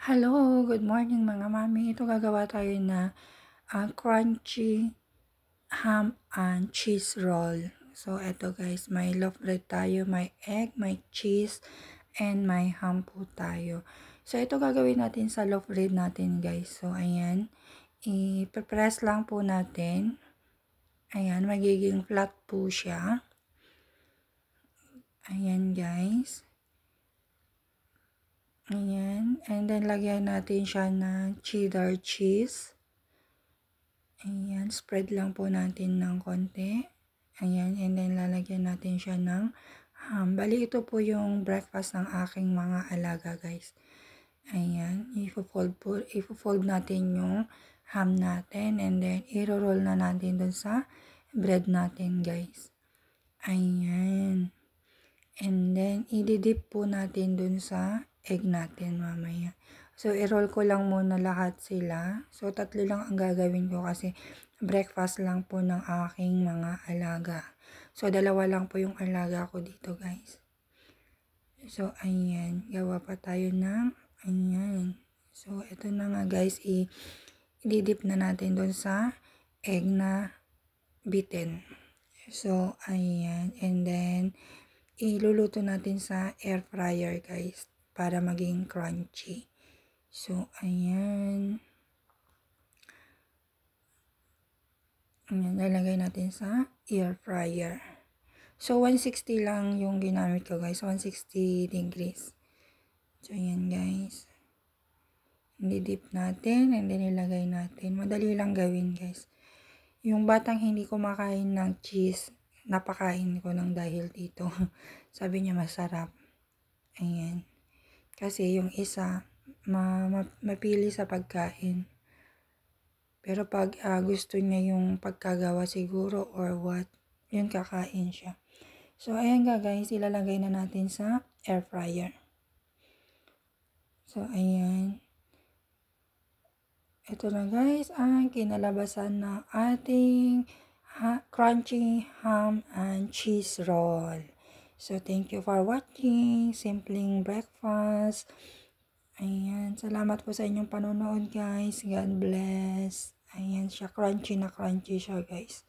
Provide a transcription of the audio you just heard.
Hello, good morning mga mami. Ito gagawa tayo na crunchy ham and cheese roll. So, ito guys, may loaf bread tayo, may egg, may cheese, and may ham po tayo. So, ito gagawin natin sa loaf bread natin guys. So, ayan, i-press lang po natin. Ayan, magiging flat po siya. Ayan guys. Ayan, and then lagyan natin siya ng cheddar cheese. Ayan, spread lang po natin ng konti. Ayan, and then lalagyan natin siya ng ham. Bali, ito po yung breakfast ng aking mga alaga, guys. Ayan, i-fold natin yung ham natin, and then i-roll na natin dun sa bread natin, guys. Ayan. And then, i-dip po natin dun sa egg natin mamaya. So, i-roll ko lang muna lahat sila. So, 3 lang ang gagawin ko kasi breakfast lang po ng aking mga alaga. So, 2 lang po yung alaga ko dito, guys. So, ayan. Gawa pa tayo ng, ayan. So, ito na nga, guys. I-dip na natin dun sa egg na beaten. So, ayan. And then, iluluto natin sa air fryer guys para maging crunchy. So, ayan. Ayan, lalagay natin sa air fryer. So, 160 lang yung ginamit ko guys. 160 degrees. So, ayan guys. Dip natin and then ilagay natin. Madali lang gawin guys. Yung batang hindi kumakain ng cheese, napakain ko ng dahil dito. Sabi niya masarap. Ayan. Kasi yung isa, mapili sa pagkain. Pero pag gusto niya yung pagkagawa siguro or what, yun kakain siya. So, ayan guys, ilalagay na natin sa air fryer. So, ayan. Ito na guys, ang kinalabasan ng ating crunchy ham and cheese roll. So, thank you for watching. Simpleng breakfast. Ayan, salamat po sa inyong panonood guys. God bless. Ayan siya, crunchy na crunchy siya guys.